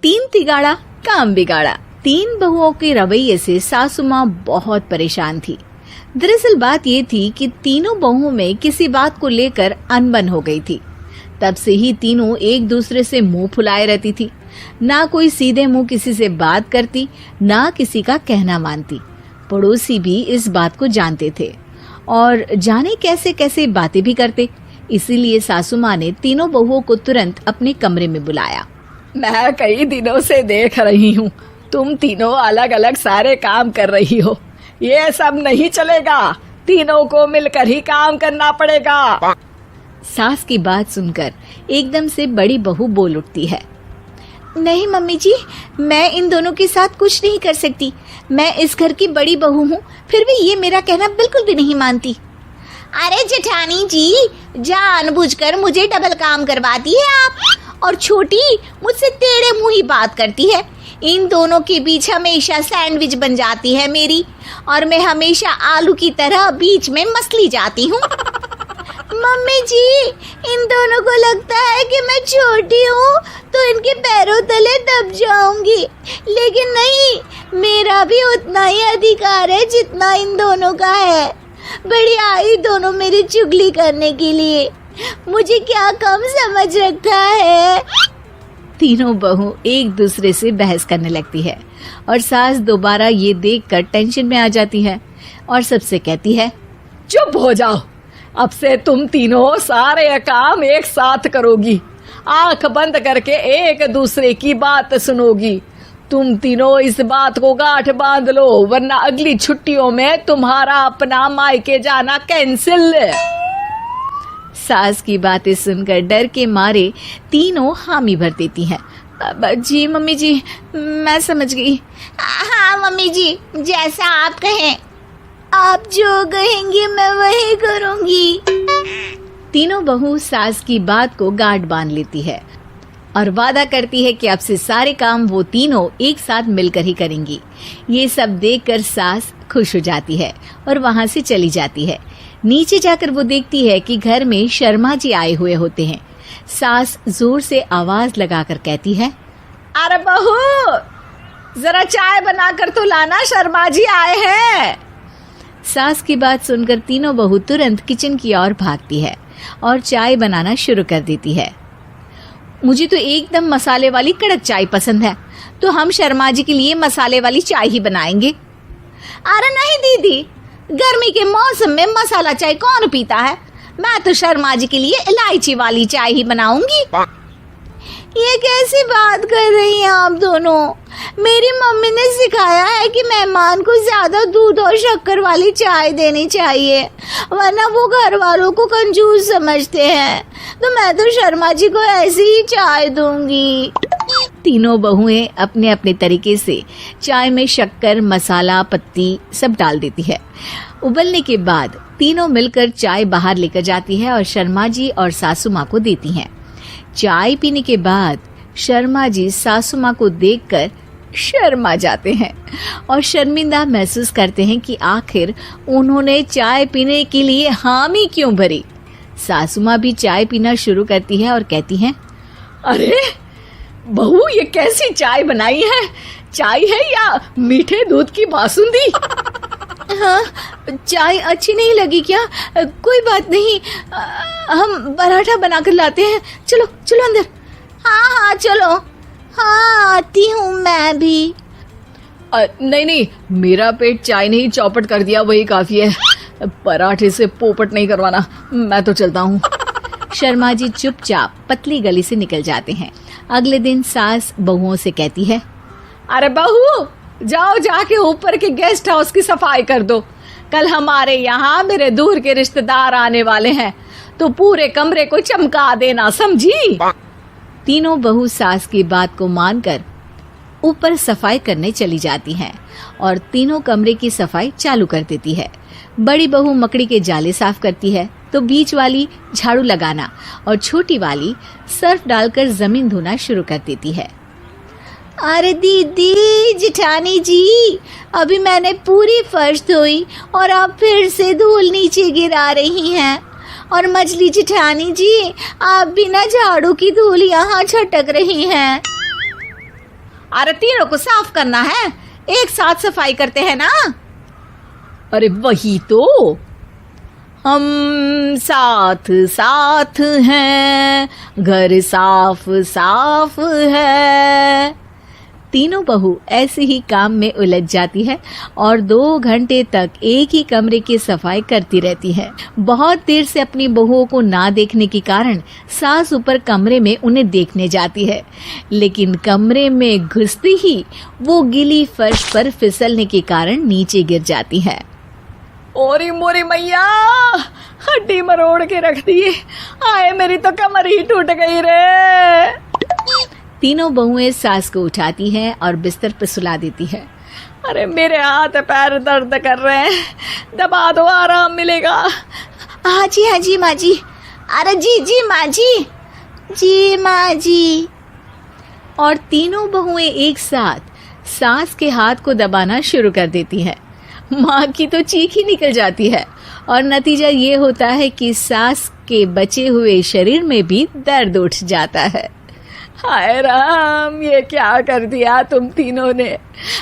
तीन तिगाड़ा काम बिगाड़ा। तीन बहुओं के रवैये से सासू माँ बहुत परेशान थी। दरअसल बात ये थी कि तीनों बहुओं में किसी बात को लेकर अनबन हो गई थी। तब से ही तीनों एक दूसरे से मुंह फुलाए रहती थी। ना कोई सीधे मुंह किसी से बात करती, ना किसी का कहना मानती। पड़ोसी भी इस बात को जानते थे और जाने कैसे कैसे बातें भी करते। इसीलिए सासू माँ ने तीनों बहुओं को तुरंत अपने कमरे में बुलाया। मैं कई दिनों से देख रही हूँ, तुम तीनों अलग अलग सारे काम कर रही हो। ये सब नहीं चलेगा, तीनों को मिलकर ही काम करना पड़ेगा। सास की बात सुनकर एकदम से बड़ी बहू बोल उठती है। नहीं मम्मी जी, मैं इन दोनों के साथ कुछ नहीं कर सकती। मैं इस घर की बड़ी बहू हूँ, फिर भी ये मेरा कहना बिल्कुल भी नहीं मानती। अरे जेठानी जी, जानबूझकर मुझे डबल काम करवाती है आप। और छोटी मुझसे टेढ़े मुंह ही बात करती है। इन दोनों के बीच हमेशा सैंडविच बन जाती है मेरी, और मैं हमेशा आलू की तरह बीच में मसली जाती हूँ। मम्मी जी, इन दोनों को लगता है कि मैं छोटी हूँ तो इनके पैरों तले दब जाऊंगी, लेकिन नहीं, मेरा भी उतना ही अधिकार है जितना इन दोनों का है। बड़ी आई दोनों मेरी चुगली करने के लिए, मुझे क्या कम समझ रखा है। तीनों बहू एक दूसरे से बहस करने लगती है और सास दोबारा ये देखकर टेंशन में आ जाती है और सबसे कहती है, चुप हो जाओ, अब से तुम तीनों सारे काम एक साथ करोगी, आंख बंद करके एक दूसरे की बात सुनोगी। तुम तीनों इस बात को गांठ बांध लो, वरना अगली छुट्टियों में तुम्हारा अपना मायके जाना कैंसिल। सास की बातें सुनकर डर के मारे तीनों हामी भर देती हैं। जी मम्मी जी, मैं समझ गई। हाँ मम्मी जी, जैसा आप कहें। आप जो कहेंगी मैं वही करूंगी। तीनों बहू सास की बात को गांठ बांध लेती है और वादा करती है कि अब से सारे काम वो तीनों एक साथ मिलकर ही करेंगी। ये सब देखकर सास खुश हो जाती है और वहां से चली जाती है। नीचे जाकर वो देखती है कि घर में शर्मा जी आए हुए होते हैं। सास जोर से आवाज लगाकर कहती है, अरे बहू, जरा चाय बनाकर तो लाना, शर्मा जी आए हैं। सास की बात सुनकर तीनों बहू तुरंत किचन की ओर भागती है और चाय बनाना शुरू कर देती है। मुझे तो एकदम मसाले वाली कड़क चाय पसंद है, तो हम शर्मा जी के लिए मसाले वाली चाय ही बनाएंगे। अरे नहीं दीदी, गर्मी के मौसम में मसाला चाय कौन पीता है? मैं तो शर्मा जी के लिए इलायची वाली चाय ही बनाऊंगी। ये कैसी बात कर रही हैं आप दोनों? मेरी मम्मी ने सिखाया है कि मेहमान को ज्यादा दूध और शक्कर वाली चाय देनी चाहिए, वरना वो घर वालों को कंजूस समझते हैं। तो मैं तो शर्मा जी को ऐसी ही चाय दूंगी। तीनों बहुएं अपने अपने तरीके से चाय में शक्कर, मसाला, पत्ती सब डाल देती है। उबलने के बाद तीनों मिलकर चाय बाहर लेकर जाती है और शर्मा जी और सासू माँ को देती हैं। चाय पीने के बाद शर्मा जी सासू माँ को देखकर शर्मा जाते हैं और शर्मिंदा महसूस करते हैं कि आखिर उन्होंने चाय पीने के लिए हामी क्यों भरी। सासू माँ भी चाय पीना शुरू करती है और कहती हैं, अरे बहू, ये कैसी चाय बनाई है? चाय है या मीठे दूध की बासुंदी? हाँ, चाय अच्छी नहीं लगी क्या? कोई बात नहीं, हम पराठा बनाकर लाते हैं। चलो चलो अंदर। हाँ हाँ चलो। हाँ आती हूँ मैं भी। नहीं नहीं, मेरा पेट चाय ने ही चौपट कर दिया, वही काफी है। पराठे से पोपट नहीं करवाना, मैं तो चलता हूँ। शर्मा जी चुपचाप पतली गली से निकल जाते हैं। अगले दिन सास बहुओं से कहती है, अरे बहू, जाओ जाके ऊपर के गेस्ट हाउस की सफाई कर दो। कल हमारे यहाँ मेरे दूर के रिश्तेदार आने वाले हैं, तो पूरे कमरे को चमका देना, समझी? तीनों बहू सास की बात को मानकर ऊपर सफाई करने चली जाती हैं और तीनों कमरे की सफाई चालू कर देती है। बड़ी बहू मकड़ी के जाले साफ करती है, तो बीच वाली झाड़ू लगाना और छोटी वाली सर्फ डालकर जमीन धोना शुरू कर देती है। अरे दीदी, जेठानी जी, अभी मैंने पूरी फर्श धोई और आप फिर से धूल नीचे गिरा रही हैं। और मछली जेठानी जी, आप बिना झाड़ू की धूल यहाँ छटक रही हैं। अरे तीनों को साफ करना है, एक साथ सफाई करते हैं ना। अरे वही तो, हम साथ साथ हैं, घर साफ साफ है। तीनों बहू ऐसे ही काम में उलझ जाती है और 2 घंटे तक एक ही कमरे की सफाई करती रहती है। बहुत देर से अपनी बहुओं को ना देखने के कारण सास ऊपर कमरे में उन्हें देखने जाती है, लेकिन कमरे में घुसती ही वो गीली फर्श पर फिसलने के कारण नीचे गिर जाती है। ओरी मोरी मैया, हड्डी मरोड़ के रख दी। आए मेरी तो कमर ही टूट गई रे। तीनों बहुएं सास को उठाती हैं और बिस्तर पर सुला देती है। अरे मेरे हाथ पैर दर्द कर रहे हैं, दबा दो, आराम मिलेगा। हाँ जी माँ जी। अरे जी माँ जी माँ जी। और तीनों बहुएं एक साथ सास के हाथ को दबाना शुरू कर देती हैं। माँ की तो चीख ही निकल जाती है और नतीजा ये होता है कि सास के बचे हुए शरीर में भी दर्द उठ जाता है। हाय राम, ये क्या कर दिया तुम तीनों ने।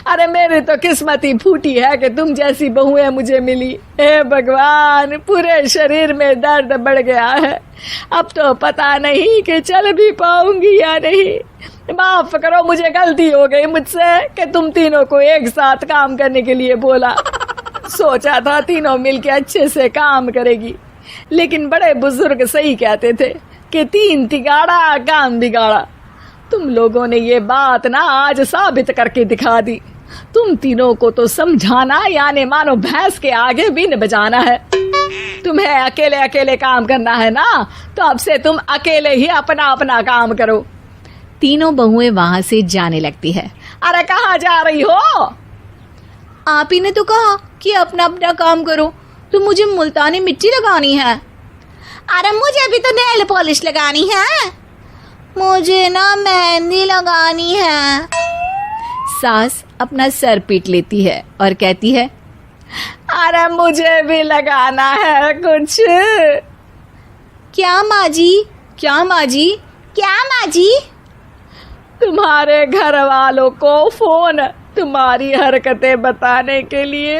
अरे मेरी तो किस्मत ही फूटी है कि तुम जैसी बहुएं मुझे मिली। हे भगवान, पूरे शरीर में दर्द बढ़ गया है। अब तो पता नहीं कि चल भी पाऊंगी या नहीं। माफ करो, मुझे गलती हो गई मुझसे कि तुम तीनों को एक साथ काम करने के लिए बोला। सोचा था तीनों मिलके अच्छे से काम करेगी, लेकिन बड़े बुजुर्ग सही कहते थे कि 3 तिगाड़ा काम बिगाड़ा। तुम लोगों ने ये बात ना आज साबित करके दिखा दी। तुम तीनों को तो समझाना यानी मानो भैंस के आगे बीन बजाना है। तुम्हें अकेले अकेले काम करना है ना, तो अब से तुम अकेले ही अपना अपना काम करो। तीनों बहुएं वहां से जाने लगती है। अरे कहाँ जा रही हो? आप ही ने तो कहा कि अपना अपना काम तो मुझे मुल्तानी मिट्टी लगानी है। अरे मुझे भी तो नेल पॉलिश लगानी है, मुझे ना मेहंदी लगानी है। सास अपना सर पीट लेती है और कहती है, अरे मुझे भी लगाना है कुछ। क्या माँ जी? क्या माँ जी? क्या माँ जी? तुम्हारे घर वालों को फोन तुम्हारी हरकतें बताने के लिए।